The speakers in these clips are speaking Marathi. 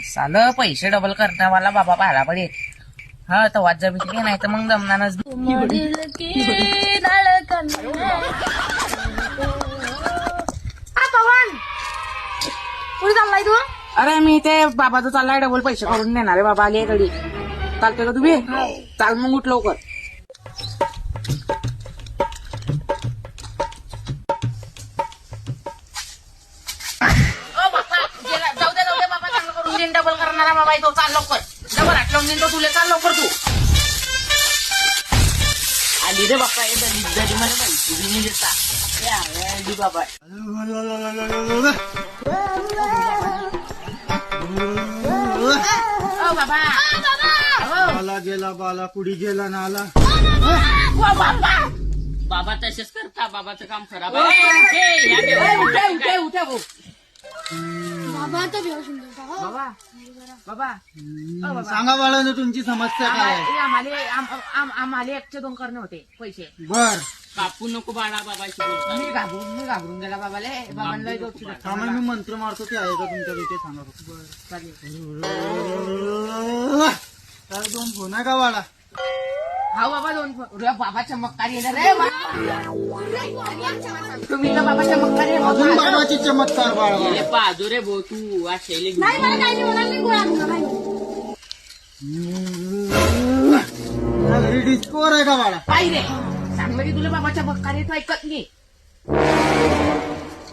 सालं पैसे डबल करण्यावाला बाबा पाहायला पडेल. हा तर वाजा भेटली नाही तर मग जमणारच. कुठे चाललाय तू? अरे मी ते बाबाचं चाललाय डबल पैसे करून देणार आहे. बाबा आले घडी. चालते का तुम्ही? चाल मग उठ लवकर. जाऊ दे बाबा, चांगलं करून देईन. डबल करणारा बाबा तो. चाल लवकर. डबल आटलवून देईन तो तुला. चाल लवकर तू. आली रे बाप्पा. दरी मला माहिती नाही देता. आली बाबा. ओ बाबा. बाला गेला बाला कुडी गेला नाला. बाबा तसेच करता. बाबाचं काम खराब उठे भाऊ. बाबा तर बेहोश होऊन गेला. बाबा बाबा सांगा बाळानं तुमची समस्या काय आहे? आम्हाला 1-2 करणे होते पैसे. बर कापू नको बाळा. बाबाशी बोलता. मी घाबरून गेला बाबाले. बाबांना थांबा मी मंत्र मारतो ते आहे का तुमच्या इथे सांगा. तर 2 फोन आहे का बाळा? हा बाबा 2 बाबा चमत्कार येणार रे. तुम्ही तर बाबा चमत्कार अजून बाबाची चमत्कार बाळा. पाहतो रे भाऊ तू. असेल नाही मला काही नाही होणार. मी गोळ्या आणणार नाही. घरी डिस्कोवर आहे का बाळा? पाहिजे सांग म्हणजे तुला बाबा चमत्कार येतो. ऐकत नाही.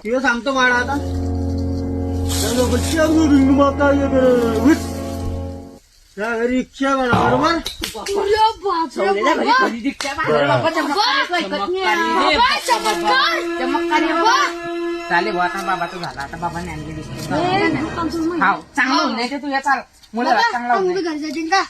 तुला सांगतो बाळा आता. त्या घरी इच्छा बाळा बरोबर. घरी दिसतंय बाबा चमत्कार येतो. ऐकत नाही. चमत्कार आहे बाबा. चालेल भाऊ. आता बाबाचं झाला. आता बाबा ज्ञान दिसतो. हा चांगलं होऊन नाही ते तुझ्या. चाल मुलं चांगला होऊन घरी जातील का?